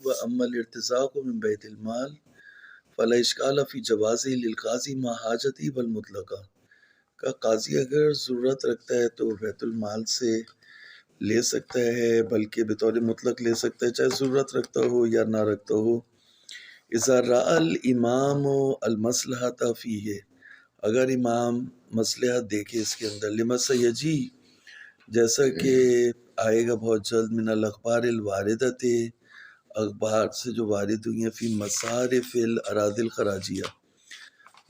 وأما الارتزاق من بیت المال فلا اشکال فی جوازه للقاضی ما حاجتی والمطلقہ، کا قاضی اگر ضرورت رکھتا ہے تو بیت المال سے لے سکتا ہے، بلکہ بطور مطلق لے سکتا ہے چاہے ضرورت رکھتا ہو یا نہ رکھتا ہو۔ اذا رأى الامام المصلحۃ فیہ، اگر امام مصلحت دیکھے اس کے اندر، لما سیجی، جیسا کہ آئے گا بہت جلد، من الاخبار الواردۃ، اخبار سے جو وارد ہوئی ہیں، فی مصارف الاراضی الخراجیہ،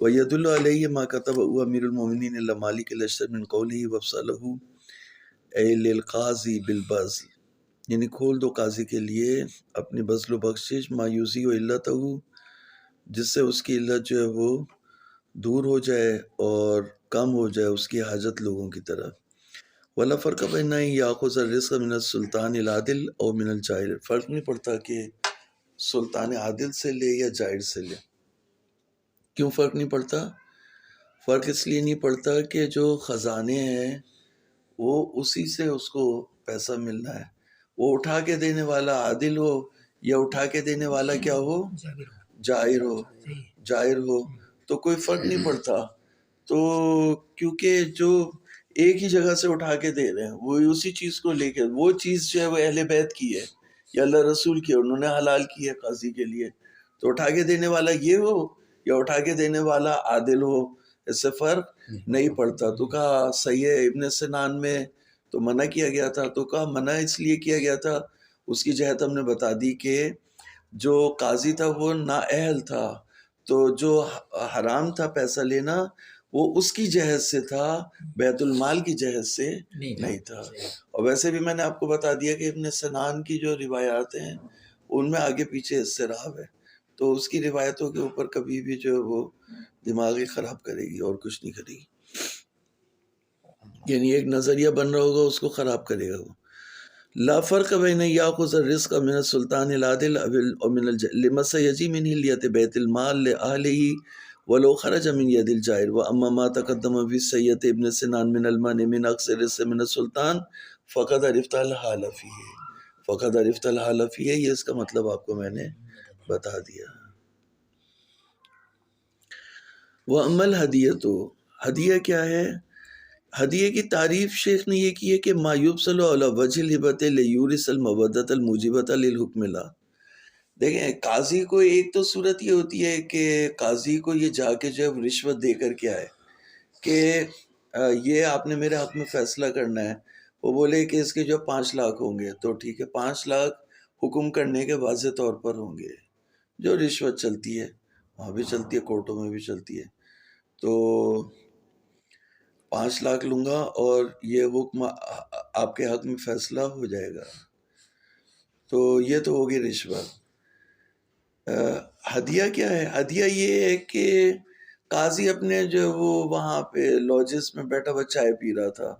ویدل علیہ ما کتب امیر المومنین الی مالک الاشتر من قولہ وفصلہ اے للقاضی بالبذل، یعنی کھول دو قاضی کے لیے اپنی بذل و بخشش، ما یوزی و علتہ، جس سے اس کی علت جو ہے وہ دور ہو جائے اور کم ہو جائے اس کی حاجت لوگوں کی طرف۔ ولا فرق بین ان یاخذ الرزق من السلطان العادل او من الجائر، فرق نہیں پڑتا کہ سلطان عادل سے لے یا جائر سے لے۔ کیوں فرق نہیں پڑتا؟ فرق اس لیے نہیں پڑتا کہ جو خزانے ہیں وہ اسی سے اس کو پیسہ ملنا ہے، وہ اٹھا کے دینے والا عادل ہو یا اٹھا کے دینے والا کیا ہو، جائر ہو، تو کوئی فرق نہیں پڑتا۔ تو کیونکہ جو ایک ہی جگہ سے اٹھا کے دے رہے ہیں وہ اسی چیز کو لے کے، وہ چیز جو ہے وہ اہل بیت کی ہے یا اللہ رسول کی ہے، انہوں نے حلال کی ہے قاضی کے لیے، تو اٹھا کے دینے والا یہ ہو یا اٹھا کے دینے والا عادل ہو، اس سے فرق نہیں پڑتا۔ تو کہا صحیح ہے، ابن سنان میں تو منع کیا گیا تھا، تو کہا منع اس لیے کیا گیا تھا، اس کی جہت ہم نے بتا دی کہ جو قاضی تھا وہ نااہل تھا، تو جو حرام تھا پیسہ لینا وہ اس کی جہت سے تھا، بیت المال کی جہت سے نہیں تھا۔ اور ویسے بھی میں نے آپ کو بتا دیا کہ ابن سنان کی جو روایات ہیں ان میں آگے پیچھے اضطراب ہے، تو اس کی روایتوں کے اوپر کبھی بھی جو ہے وہ دماغ ہی خراب کرے گی اور کچھ نہیں کرے گی، یعنی ایک نظریہ بن رہا ہوگا اس کو خراب کرے گا وہ۔ لا فرق بین یاخذ الرزق من السلطان العادل او من لما سیجی من حلیت بیت المال لأہلہ ولو خرج من ید الجائر، واما ما تقدم فی سیت ابن سنان من المنع من اخذ الرزق من السلطان فقد عرفت الحال فیہ، فقد عرفت الحال فیہ، یہ اس کا مطلب آپ کو میں نے بتا دیا۔ واما الہدیۃ، ہدیہ کیا ہے؟ ہدیے کی تعریف شیخ نے یہ کی ہے کہ ما یبذل علی وجہ الہبۃ لیورث المودۃ الموجبۃ للحکم لا۔ دیکھیں قاضی کو ایک تو صورت یہ ہوتی ہے کہ قاضی کو یہ جا کے جو ہے رشوت دے کر کے آئے کہ یہ آپ نے میرے حق میں فیصلہ کرنا ہے، وہ بولے کہ اس کے جو 5 لاکھ ہوں گے، تو ٹھیک ہے 5 لاکھ حکم کرنے کے واضح طور پر ہوں گے، جو رشوت چلتی ہے وہاں بھی چلتی ہے، کورٹوں میں بھی چلتی ہے، تو 5 لاکھ لوں گا اور یہ حکم آپ کے حق میں فیصلہ ہو جائے گا، تو یہ تو ہوگی رشوت۔ ہدیہ کیا ہے؟ ہدیہ یہ ہے کہ قاضی اپنے جو وہ وہاں پہ لاجز میں بیٹھا ہوا چائے پی رہا تھا،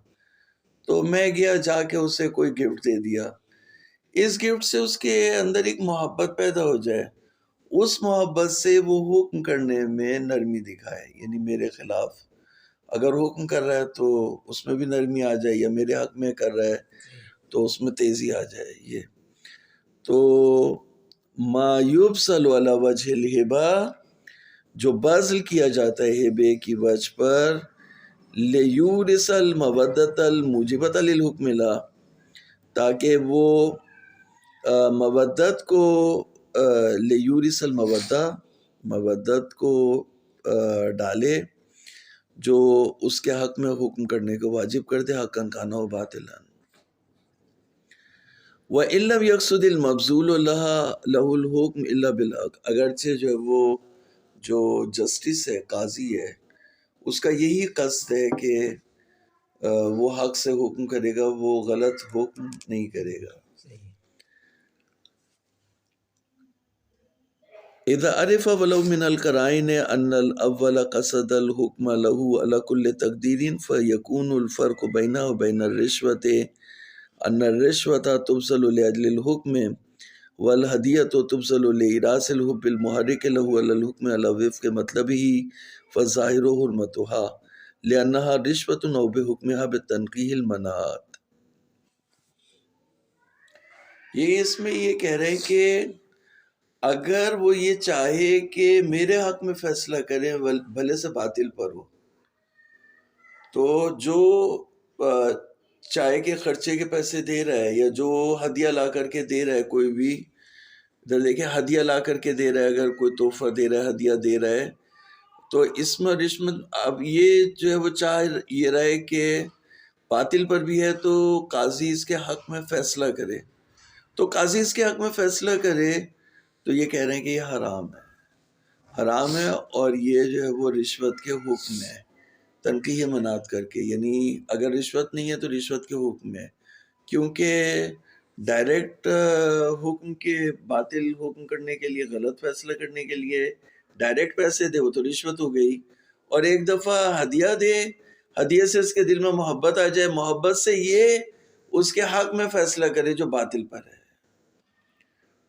تو میں گیا جا کے اسے کوئی گفٹ دے دیا، اس گفٹ سے اس کے اندر ایک محبت پیدا ہو جائے، اس محبت سے وہ حکم کرنے میں نرمی دکھائے، یعنی میرے خلاف اگر حکم کر رہا ہے تو اس میں بھی نرمی آ جائے، یا میرے حق میں کر رہا ہے تو اس میں تیزی آ جائے۔ یہ تو ما یبذل علی وجہ الہبہ، جو بذل کیا جاتا ہے ہبے کی وجہ پر، لیورث المودۃ الموجبۃ للحکم لا، تاکہ وہ مودت کو لیورث المودہ، مودت کو ڈالے جو اس کے حق میں حکم کرنے کو واجب کر دے، حقاً کان و باطلا۔ وَإِن لَّمْ يَقْصُدِ الْمَبْذُولُ لَهُ الْحُكْمُ إِلَّا بِالْحَقِّ، اگرچہ جو ہے وہ جو جسٹس ہے، قاضی ہے، اس کا یہی قصد ہے کہ وہ حق سے حکم کرے گا، وہ غلط حکم نہیں کرے گا۔ اذا عرف ولو من القرائن ان الاول قصد الحكم له على كل تقدير فيكون الفرق بينه وبين الرشوة ان الرشوة تبذل لاجل الحكم والهدية تبذل لإيراث الحب المحرك له على الحكم على وفق مطلبه فالظاهر حرمتها لأنها رشوة أو بحكمها بالتنقيح المناعات۔ یہ اس میں یہ کہہ رہے ہیں کہ اگر وہ یہ چاہے کہ میرے حق میں فیصلہ کریں بھلے سے باطل پر ہو، تو جو چائے کے خرچے کے پیسے دے رہا ہے یا جو ہدیہ لا کر کے دے رہا ہے، کوئی بھی ادھر دیکھیں ہدیہ لا کر کے دے رہا ہے، اگر کوئی تحفہ دے رہا ہے، ہدیہ دے رہا ہے، تو اس میں رشوت، اب یہ جو ہے وہ چاہ یہ رہے کہ باطل پر بھی ہے تو قاضی اس کے حق میں فیصلہ کرے، تو قاضی اس کے حق میں فیصلہ کرے تو یہ کہہ رہے ہیں کہ یہ حرام ہے، حرام ہے، اور یہ جو ہے وہ رشوت کے حکم ہے، تنقیح منات کر کے، یعنی اگر رشوت نہیں ہے تو رشوت کے حکم ہے، کیونکہ ڈائریکٹ حکم کے باطل حکم کرنے کے لیے، غلط فیصلہ کرنے کے لیے ڈائریکٹ پیسے دے، وہ تو رشوت ہو گئی، اور ایک دفعہ ہدیہ دے، ہدیے سے اس کے دل میں محبت آ جائے، محبت سے یہ اس کے حق میں فیصلہ کرے جو باطل پر ہے،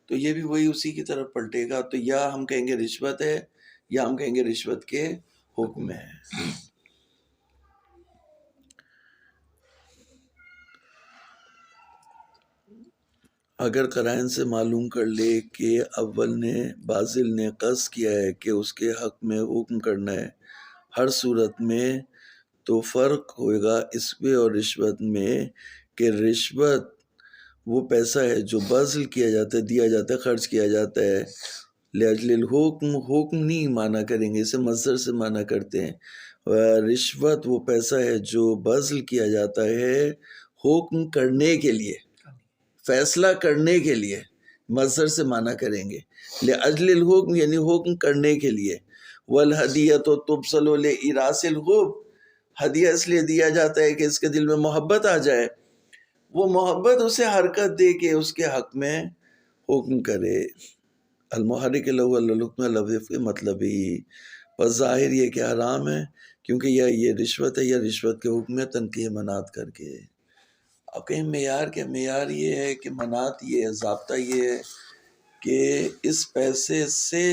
تو یہ بھی وہی اسی کی طرف پلٹے گا، تو یا ہم کہیں گے رشوت ہے یا ہم کہیں گے رشوت کے حکم ہے۔ اگر قرائن سے معلوم کر لے کہ اول نے باذل نے قصد کیا ہے کہ اس کے حق میں حکم کرنا ہے ہر صورت میں، تو فرق ہوگا اس میں اور رشوت میں کہ رشوت وہ پیسہ ہے جو باذل کیا جاتا ہے، دیا جاتا ہے، خرچ کیا جاتا ہے، لاجل الحکم، حکم نہیں مانا کریں گے، اسے مصدر سے مانا کرتے ہیں، رشوت وہ پیسہ ہے جو باذل کیا جاتا ہے حکم کرنے کے لیے، فیصلہ کرنے کے لیے، مصدر سے مانا کریں گے، لاجل الحکم یعنی حکم کرنے کے لیے، والہدیۃ تبذل لإراث الحب، ہدیہ اس لیے دیا جاتا ہے کہ اس کے دل میں محبت آ جائے، وہ محبت اسے حرکت دے کے اس کے حق میں حکم کرے، المحرک لہ الحکم لفظ کے مطلب ہی، بس ظاہر یہ کہ حرام ہے کیونکہ یہ رشوت ہے، یا رشوت کے حکم میں تنقیح منات کر کے۔ اب کہیں معیار کیا؟ معیار یہ ہے کہ منات یہ ہے، ضابطہ یہ ہے کہ اس پیسے سے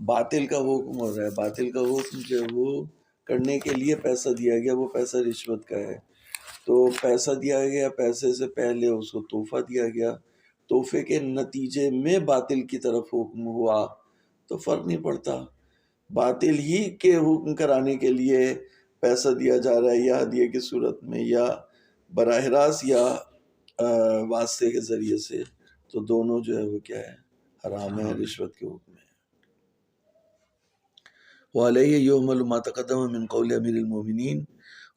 باطل کا حکم ہو رہا ہے، باطل کا حکم جو ہے وہ کرنے کے لیے پیسہ دیا گیا، وہ پیسہ رشوت کا ہے، تو پیسہ دیا گیا، پیسے سے پہلے اس کو تحفہ دیا گیا، تحفے کے نتیجے میں باطل کی طرف حکم ہوا تو فرق نہیں پڑتا، باطل ہی کے حکم کرانے کے لیے پیسہ دیا جا رہا ہے، یا ہدیے کی صورت میں یا براہ راست یا واسطے کے ذریعے سے، تو دونوں جو ہے وہ کیا ہے؟ حرام ہے، رشوت کے حکم ہے۔ وعلیہ یحمل ما تقدم من قول امیر المومنین،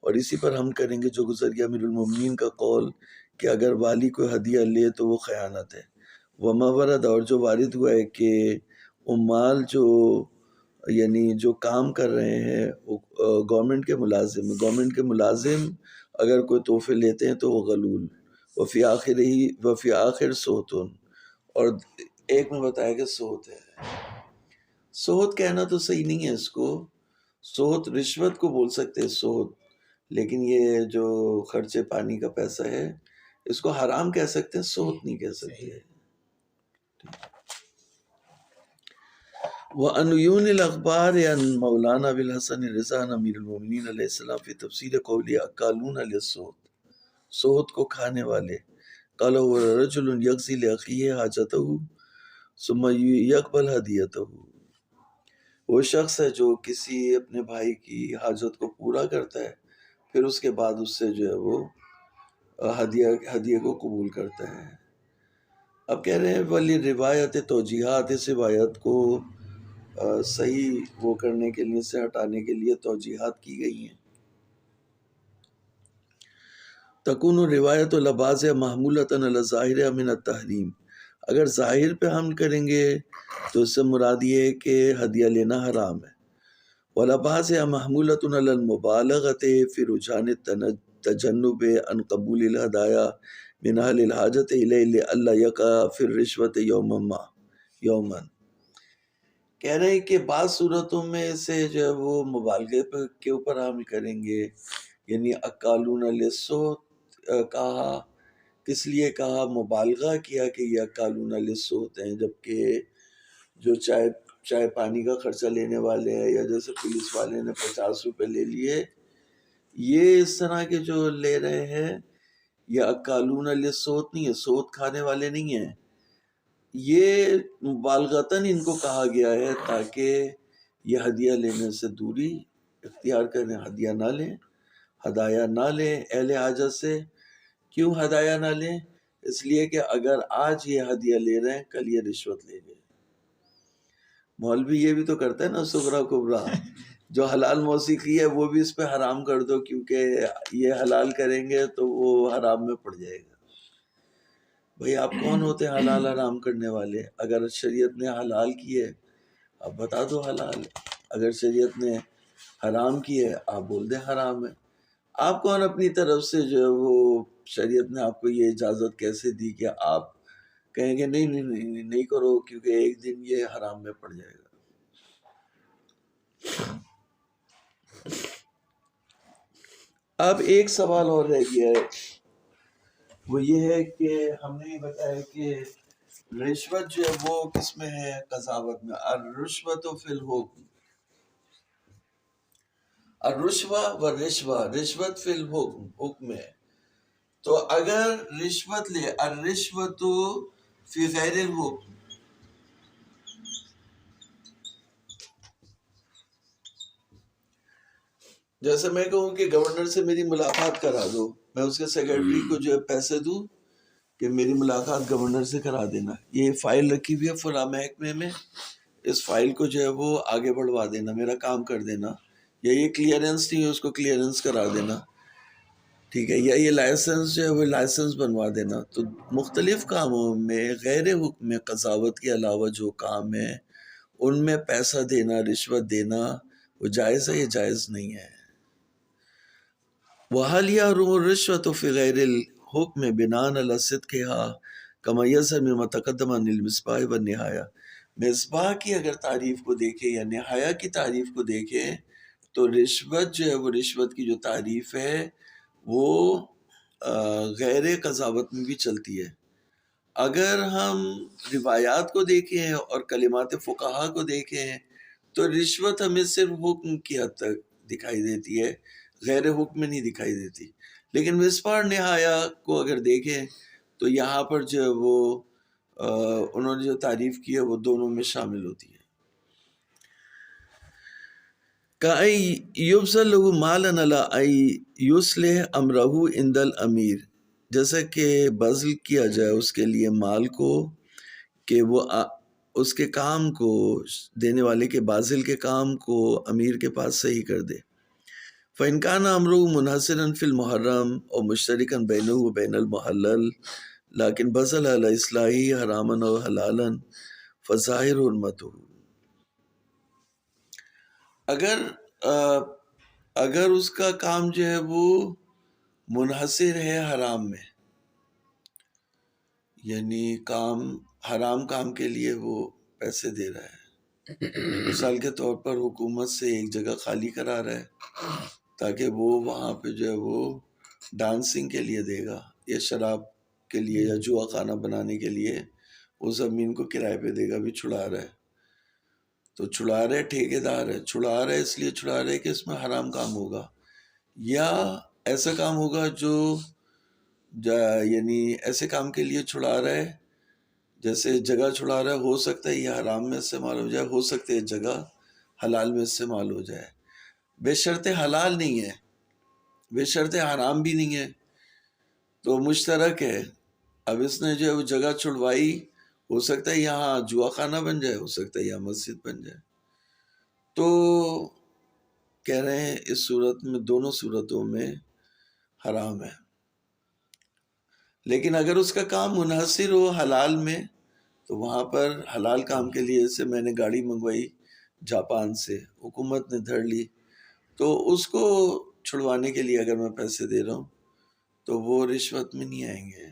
اور اسی پر ہم کریں گے جو گزر گیا امیر المومنین کا قول کہ اگر والی کوئی ہدیہ لے تو وہ خیانت ہے، وما ورد، اور جو وارد ہوا ہے کہ عمال جو یعنی جو کام کر رہے ہیں گورنمنٹ کے ملازم، گورنمنٹ کے ملازم اگر کوئی تحفے لیتے ہیں تو وہ غلول، وفی آخر سوتن، اور ایک میں بتایا کہ سوت ہے، سوت کہنا تو صحیح نہیں ہے، اس کو سوت رشوت کو بول سکتے ہیں سوت، لیکن یہ جو خرچے پانی کا پیسہ ہے اس کو حرام کہہ سکتے ہیں، سوت نہیں کہہ سکتے۔ وَأَنْ يُونِ الْأَخْبَارِ عَنْ مولانا ابوالحسن رضا امیر المومنین علیہ السلام فی تفسیر قولی اکالون للسوت، سوت کو کھانے والے، قال هو رجل یقضی لأخیہ حاجتہ ثم یقبل ہدیتہ، وہ شخص ہے جو کسی اپنے بھائی کی حاجت کو پورا کرتا ہے پھر اس کے بعد اس سے جو ہے وہ ہدیے کو قبول کرتا ہے۔ اب کہہ رہے ہیں ولی روایت توجیحات، اس روایت کو صحیح وہ کرنے کے لیے، سے ہٹانے کے لیے توجیحات کی گئی ہیں۔ تکون روایت لباس محمولۃ علی الظاہر من التحریم، اگر ظاہر پہ حمل کریں گے تو اس سے مراد یہ ہے کہ ہدیہ لینا حرام ہے، ولباس محمولۃ علی المبالغۃ فی رجحان تجنب عن قبول الہدایا من اہل الحاجۃ الیہ لئلا یقع فی الرشوۃ یوما، کہہ رہے ہیں کہ بعض صورتوں میں سے جو ہے وہ مبالغے کے اوپر حمل کریں گے، یعنی اکالون للسوت کہا، کس لیے کہا؟ مبالغہ کیا کہ یہ اکالون للسوت ہیں، جبکہ جو چائے پانی کا خرچہ لینے والے ہیں، یا جیسے پولیس والے نے 50 روپے لے لیے، یہ اس طرح کے جو لے رہے ہیں یہ اکالون للسوت نہیں ہے، سوت کھانے والے نہیں ہیں، یہ مبالغتاً ان کو کہا گیا ہے تاکہ یہ ہدیہ لینے سے دوری اختیار کریں، ہدیہ نہ لیں، ہدایہ نہ لیں اہل حاجت سے۔ کیوں ہدایہ نہ لیں؟ اس لیے کہ اگر آج یہ ہدیہ لے رہے ہیں کل یہ رشوت لے گئے۔ مولوی یہ بھی تو کرتا ہے نا صغرا کبرا، جو حلال موسیقی ہے وہ بھی اس پہ حرام کر دو کیونکہ یہ حلال کریں گے تو وہ حرام میں پڑ جائے گا۔ بھئی آپ کون ہوتے ہیں حلال حرام کرنے والے؟ اگر شریعت نے حلال کی ہے آپ بتا دو حلال ہے، اگر شریعت نے حرام کی ہے آپ بول دیں حرام ہے۔ آپ کون اپنی طرف سے جو ہے وہ شریعت نے آپ کو یہ اجازت کیسے دی کہ آپ کہیں گے نہیں نہیں نہیں نہیں کرو کیونکہ ایک دن یہ حرام میں پڑ جائے گا۔ اب ایک سوال اور رہ گیا ہے، وہ یہ ہے کہ ہم نے یہ بتایا کہ رشوت جو ہے وہ کس میں ہے؟ قضاوت میں۔ الرشوت فی الحکم، الرشوہ والرشوہ، رشوت فی الحکم، حکم ہے۔ تو اگر رشوت لے، الرشوت فی غیر الحکم، جیسے میں کہوں کہ گورنر سے میری ملاقات کرا دو، میں اس کے سیکرٹری کو جو ہے پیسے دوں کہ میری ملاقات گورنر سے کرا دینا، یہ فائل رکھی ہوئی ہے فلاں محکمے میں، اس فائل کو جو ہے وہ آگے بڑھوا دینا، میرا کام کر دینا، یا یہ کلیئرنس نہیں ہے اس کو کلیئرنس کرا دینا، ٹھیک ہے، یا یہ لائسنس جو ہے وہ لائسنس بنوا دینا۔ تو مختلف کاموں میں غیر حکم قضاوت کے علاوہ جو کام ہے ان میں پیسہ دینا، رشوت دینا وہ جائز ہے، یہ جائز نہیں ہے۔ وَهَلْ يَحْرُمُ الرِّشْوَةُ فِي غَيْرِ الْحُكْمِ بِنَاءً عَلَى صِدْقِهَا كَمَا يَظْهَرُ مِمَّا تَقَدَّمَ عَنِ الْمِصْبَاحِ وَالنِّهَایَةِ، مصباح کی اگر تعریف کو دیکھیں یا نہایہ کی تعریف کو دیکھیں تو رشوت جو ہے وہ رشوت کی جو تعریف ہے وہ غیر قضاوت میں بھی چلتی ہے۔ اگر ہم روایات کو دیکھیں اور کلمات فقہا کو دیکھیں تو رشوت ہمیں صرف حکم کی حد تک دکھائی دیتی ہے، غیر حکم میں نہیں دکھائی دیتی۔ لیکن مصباح نہایہ کو اگر دیکھیں تو یہاں پر جو ہے وہ انہوں نے جو تعریف کی ہے وہ دونوں میں شامل ہوتی ہے۔ کَأَن يُبْذَلَ لَهُ مَالًا عَلَىٰ أَن يُصْلِحَ أَمْرَهُ عِندَ الْأَمِيرِ، جیسا کہ بذل کیا جائے اس کے لیے مال کو کہ وہ اس کے کام کو، دینے والے کے باذل کے کام کو امیر کے پاس صحیح کر دے۔ فَإِنْ كَانَ أَمْرُهُ مُنْحَصِرًا فِي الْمُحَرَّمِ أَوْ مُشْتَرِكًا بَيْنَهُ وَبَيْنَ الْمُحَلَّلِ لَكِنْ بَذَلَ عَلَى إِصْلَاحِهِ حَرَامًا أَوْ حَلَالًا فَظَاهِرُ حُرْمَتُهُ، اگر اس کا کام جو ہے وہ منحصر ہے حرام میں، یعنی کام حرام کام کے لیے وہ پیسے دے رہا ہے، مثال کے طور پر حکومت سے ایک جگہ خالی کرا رہا ہے تاکہ وہ وہاں پہ جو ہے وہ ڈانسنگ کے لیے دے گا یا شراب کے لیے یا جوا خانہ بنانے کے لیے وہ زمین کو کرائے پہ دے گا، بھی چھڑا رہا ہے۔ تو چھڑا رہے ٹھیکیدار ہے، چھڑا رہے اس لیے چھڑا رہے کہ اس میں حرام کام ہوگا، یا ایسا کام ہوگا جو یعنی ایسے کام کے لیے چھڑا رہا ہے جیسے جگہ چھڑا رہا ہے، ہو سکتا ہے یہ حرام میں استعمال ہو جائے، ہو سکتا ہے جگہ حلال میں استعمال ہو جائے، بے شرط حلال نہیں ہے، بے شرط حرام بھی نہیں ہے، تو مشترک ہے۔ اب اس نے جو ہے وہ جگہ چھڑوائی، ہو سکتا ہے یہاں جوا خانہ بن جائے، ہو سکتا ہے یہاں مسجد بن جائے، تو کہہ رہے ہیں اس صورت میں، دونوں صورتوں میں حرام ہے۔ لیکن اگر اس کا کام منحصر ہو حلال میں تو وہاں پر حلال کام کے لیے، جیسے میں نے گاڑی منگوائی جاپان سے، حکومت نے دھر لی، تو اس کو چھڑوانے کے لیے اگر میں پیسے دے رہا ہوں تو وہ رشوت میں نہیں آئیں گے۔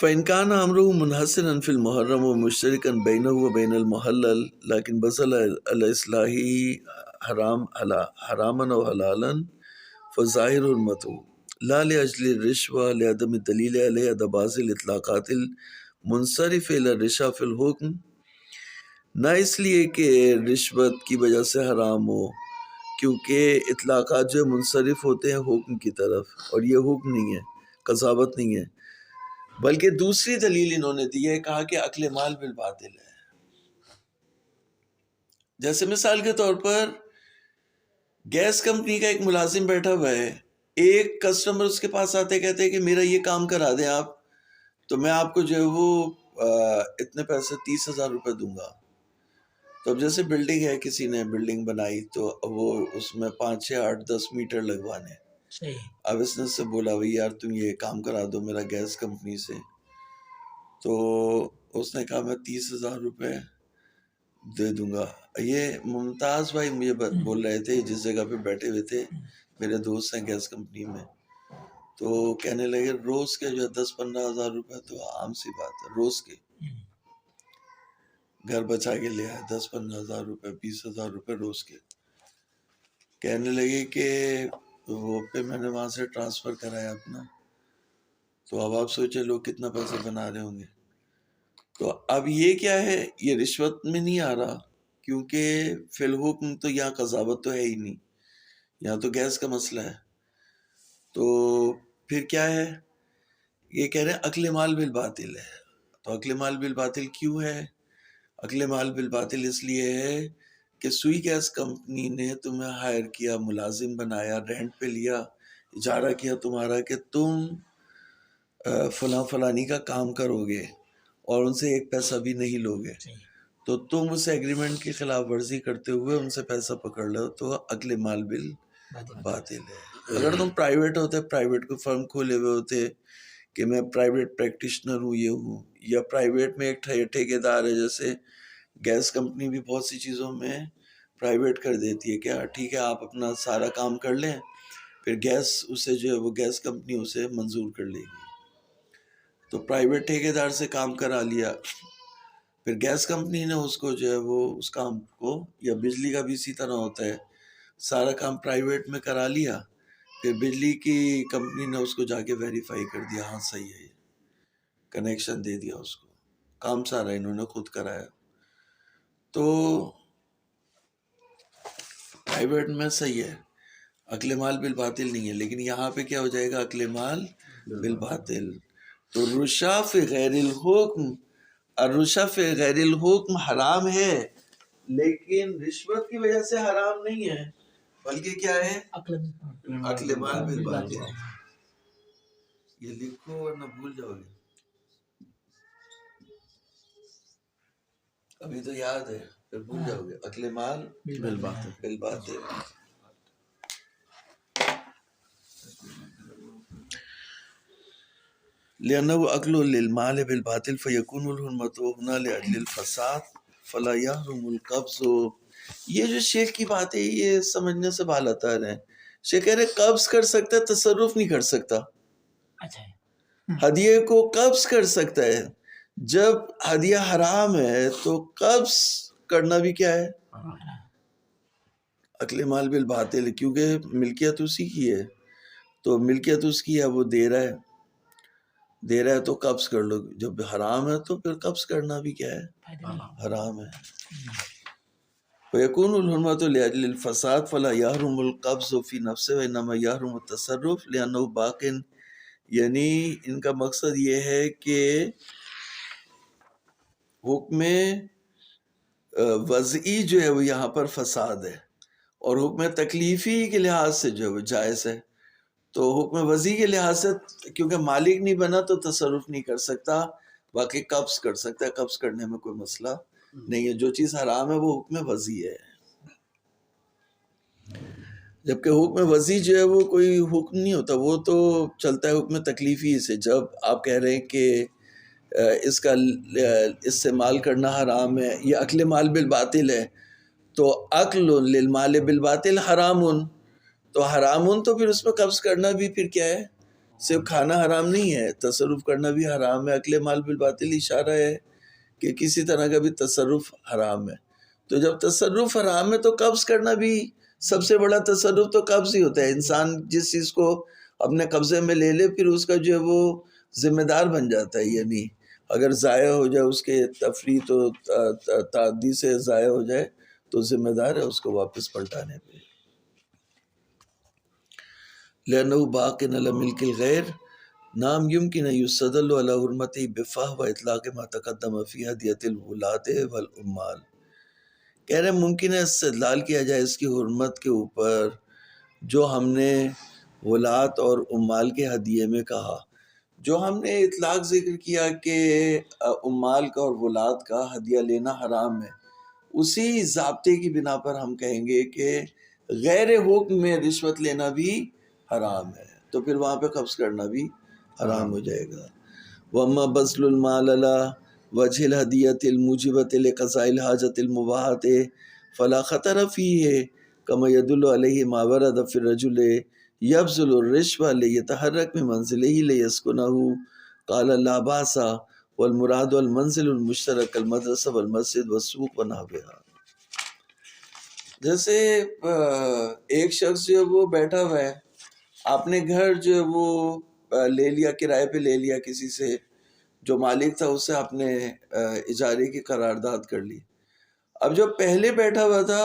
فَإِنْ كَانَ أَمْرُهُ مُنْحَصِرًا فِي الْمُحَرَّمِ وَمُشْتَرِكًا بَيْنَهُ وَبَيْنَ الْمُحَلَّلِ لَكِنْ بَذَلَ عَلَى إِصْلَاحِهِ حَرَامًا أَوْ حَلَالًا فَظَاهِرُ حُرْمَتُهُ لَا لِأَجْلِ الرِّشْوَةِ لِعَدَمِ الدَّلِيلِ عَلَيْهِ عَلَى بَعْضِ الْإِطْلَاقَاتِ الْمُنْصَرِفَةِ إِلَى الرِّشْوَةِ فِي الْحُكْمِ، نہ اس لیے کہ رشوت کی وجہ سے حرام ہو، کیونکہ اطلاقات جو منصرف ہوتے ہیں حکم کی طرف، اور یہ حکم نہیں ہے، قضاوت نہیں ہے، بلکہ دوسری دلیل انہوں نے دی ہے، کہا کہ عقل مال بالباطل ہے۔ جیسے مثال کے طور پر گیس کمپنی کا ایک ملازم بیٹھا ہوا ہے، ایک کسٹمر اس کے پاس آتے کہتے ہیں کہ میرا یہ کام کرا دیں آپ، تو میں آپ کو جو ہے وہ اتنے پیسے 30,000 روپے دوں گا۔ تو اب جیسے بلڈنگ ہے، کسی نے بلڈنگ بنائی تو وہ اس میں 5 6 8 10 میٹر لگوانے، اب اس نے سے بولا بھائی یار تم یہ کام کرا دو میرا گیس کمپنی سے، تو اس نے کہا میں 30,000 روپے دے دوں گا۔ یہ ممتاز بھائی مجھے بول رہے تھے، جس جگہ پہ بیٹھے ہوئے تھے، میرے دوست ہیں گیس کمپنی میں، تو کہنے لگے روز کے جو ہے 10 15 ہزار روپے تو عام سی بات ہے، روز کے گھر بچا کے لے آئے 10 15 ہزار روپے 20,000 روپے روز کے۔ کہنے لگے کہ وہ پہ میں نے وہاں سے ٹرانسفر کرایا اپنا، تو اب آپ سوچے لوگ کتنا پیسہ بنا رہے ہوں گے۔ تو اب یہ کیا ہے، یہ رشوت میں نہیں آ رہا، کیونکہ فی الحکم تو یہاں قضاوت تو ہے ہی نہیں، یہاں تو گیس کا مسئلہ ہے۔ تو پھر کیا ہے، یہ کہہ رہے ہیں عقل مال بالباطل ہے۔ تو عقل مال بالباطل کیوں ہے؟ عقل مال بالباطل اس لیے ہے کہ سوئی گیس کمپنی نے تمہیں ہائر کیا، ملازم بنایا، رینٹ پہ لیا، اجارہ کیا تمہارا کہ تم فلاں فلانی کا کام کرو گے اور ان سے ایک پیسہ بھی نہیں لو گے، تو تم اس ایگریمنٹ کی خلاف ورزی کرتے ہوئے ان سے پیسہ پکڑ لو، تو عقل مال بالباطل ہے۔ اگر تم پرائیویٹ ہوتے، پرائیویٹ کو فرم کھولے ہوئے ہوتے کہ میں پرائیویٹ پریکٹیشنر ہوں، یہ ہوں، یا پرائیویٹ میں ایک ٹھیکیدار ہے، جیسے گیس کمپنی بھی بہت سی چیزوں میں پرائیویٹ کر دیتی ہے، کیا ٹھیک ہے آپ اپنا سارا کام کر لیں، پھر گیس اسے جو ہے وہ گیس کمپنی اسے منظور کر لے گی۔ تو پرائیویٹ ٹھیکیدار سے کام کرا لیا، پھر گیس کمپنی نے اس کو جو ہے وہ اس کام کو، یا بجلی کا بھی اسی طرح ہوتا ہے، سارا کام پرائیویٹ میں کرا لیا، پھر بجلی کی کمپنی نے اس کو جا کے ویریفائی کر دیا، ہاں صحیح ہے، کنیکشن دے دیا اس کو، کام سارا انہوں نے خود کرایا۔ تو پرائیویٹ میں صحیح ہے، عقل مال بالباطل نہیں ہے، لیکن یہاں پہ کیا ہو جائے گا، عقل مال بالباطل۔ تو رشا فی غیر الحکم، الرشا فی غیر الحکم حرام ہے، لیکن رشوت کی وجہ سے حرام نہیں ہے، بلکہ کیا ہے، عقل مال بالباطل۔ یہ لکھو ورنہ بھول جاؤ گے، ابھی تو یاد ہے پھر بھول جاؤ گے، عقل مال بالباطل۔ لأنه عقل للمال بالباطل فيكون الحرمة هنا لأجل الفساد فلا يحرم القبض۔ یہ جو شیخ کی بات ہے یہ سمجھنے سے بالا تر ہے۔ شیخ کہہ رہے قبض کر سکتا ہے، تصرف نہیں کر سکتا۔ ہدیے کو قبض کر سکتا ہے، جب ہدیہ حرام ہے تو قبض کرنا بھی کیا ہے، عقل مال بالباطل، کیونکہ ملکیت اسی کی ہے، تو ملکیت اس کی ہے، وہ دے رہا ہے تو قبض کر لو، جب حرام ہے تو پھر قبض کرنا بھی کیا ہے، حرام ہے۔ فَيَكُونُ الْحُرْمَةُ لِأَجْلِ الْفَسَادِ فَلَا يَحْرُمُ الْقَبْضُ فِي نَفْسِهِ وَإِنَّمَا يَحْرُمُ التَّصَرُّفُ لِأَنَّهُ بَاقٍ۔ یعنی ان کا مقصد یہ ہے کہ حکم وضعی جو ہے وہ یہاں پر فساد ہے، اور حکم تکلیفی کے لحاظ سے جو ہے وہ جائز ہے۔ تو حکم وضعی کے لحاظ سے کیونکہ مالک نہیں بنا تو تصرف نہیں کر سکتا، باقی قبض کر سکتا ہے، قبض کرنے میں کوئی مسئلہ نہیں ہے۔ جو چیز حرام ہے وہ حکم وضعی ہے، جبکہ حکم وضعی جو ہے وہ کوئی حکم نہیں ہوتا، وہ تو چلتا ہے حکم تکلیفی سے۔ جب آپ کہہ رہے ہیں کہ اس کا استعمال کرنا حرام ہے، یہ عقل مال بالباطل ہے، تو عقل للمال بالباطل حرام، تو حرام تو پھر اس میں قبض کرنا بھی پھر کیا ہے، صرف کھانا حرام نہیں ہے، تصرف کرنا بھی حرام ہے۔ عقل مال بالباطل اشارہ ہے کہ کسی طرح کا بھی تصرف حرام ہے، تو جب تصرف حرام ہے تو قبض کرنا بھی، سب سے بڑا تصرف تو قبض ہی ہوتا ہے۔ انسان جس چیز کو اپنے قبضے میں لے لے پھر اس کا جو ہے وہ ذمہ دار بن جاتا ہے، یعنی اگر ضائع ہو جائے، اس کے تفریط و تعدی سے ضائع ہو جائے تو ذمہ دار ہے اس کو واپس پلٹانے پہ۔ لأنه باق على ملك الغير نام يمكن أن يستدل على حرمته بفحوى إطلاق ما تقدم في هدية الولاة والعمال. کہہ رہے ممکن ہے استدلال کیا جائے اس کی حرمت کے اوپر جو ہم نے ولات اور عمال کے ہدیے میں کہا، جو ہم نے اطلاق ذکر کیا کہ عمال کا اور ولاد کا ہدیہ لینا حرام ہے، اسی ضابطے کی بنا پر ہم کہیں گے کہ غیر حکم میں رشوت لینا بھی حرام ہے، تو پھر وہاں پہ قبض کرنا بھی حرام ہو جائے گا۔ وَأَمَّا بَذْلُ الْمَالِ عَلَى وَجْهِ الْهَدِيَّةِ الْمُوجِبَةِ لِقَضَاءِ الْحَاجَةِ الْمُبَاحَةِ فَلَا خَطَرَ فِيهِ كَمَا يَدُلُّ عَلَيْهِ مَا وَرَدَ فِي الرَّجُلِ يَبْذُلُ الرِّشْوَةَ لِيَتَحَرَّكَ مِنْ مَنْزِلِهِ لِيَسْكُنَهُ قَالَ لَا بَأْسَ والمراد والمنزل المشترک المدرسہ والمسجد والسوق ونحوها۔ جیسے ایک شخص جو وہ بیٹھا ہوا ہے، آپ نے گھر جو وہ لے لیا، کرائے پہ لے لیا کسی سے، جو مالک تھا اس سے آپ نے اجارے کی قرارداد کر لی۔ اب جو پہلے بیٹھا ہوا تھا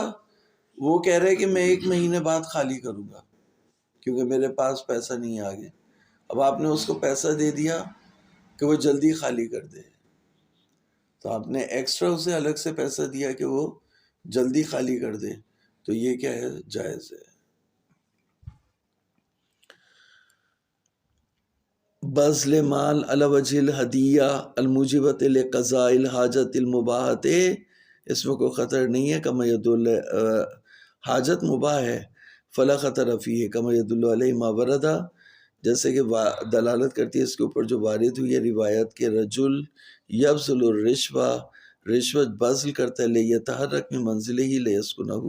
وہ کہہ رہا ہے کہ میں 1 مہینے بعد خالی کروں گا کیونکہ میرے پاس پیسہ نہیں ہے آگے۔ اب آپ نے اس کو پیسہ دے دیا کہ وہ جلدی خالی کر دے، تو آپ نے ایکسٹرا اسے الگ سے پیسہ دیا کہ وہ جلدی خالی کر دے، تو یہ کیا ہے؟ جائز ہے۔ بذل مال علی وجہ الہدیہ الموجبۃ لقضاء الحاجت المباحۃ، اس میں کوئی خطر نہیں ہے، کما یدل حاجت مباح ہے، فلا خطر فیہ کما یدل علیہ ما ورد، جیسے کہ دلالت کرتی ہے اس کے اوپر جو وارد ہوئی ہے روایت کے رجل یبذل الرشوہ، رشوت بذل کرتا ہے، لیتحرک من منزلہ لیسکنہ،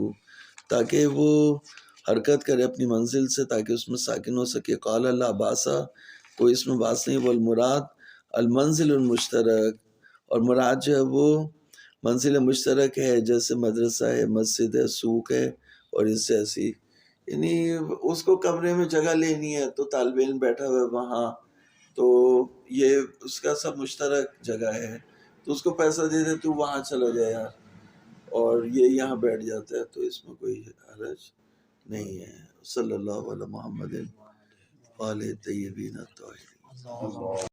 تاکہ وہ حرکت کرے اپنی منزل سے تاکہ اس میں ساکن ہو سکے۔ قال لا باس، کوئی اس میں باس نہیں، والمراد المنزل المشترک، اور مراد جو ہے وہ منزل مشترک ہے، جیسے مدرسہ ہے، مسجد ہے، سوق ہے اور اس جیسی، یعنی اس کو کمرے میں جگہ لینی ہے تو طالب علم بیٹھا ہوا ہے وہاں، تو یہ اس کا سب مشترک جگہ ہے، تو اس کو پیسہ دے دے تو وہاں چلا جائے یار، اور یہ یہاں بیٹھ جاتا ہے، تو اس میں کوئی حرج نہیں ہے۔ صلی اللہ علیہ محمد وآلہ طیبین الطاہرین۔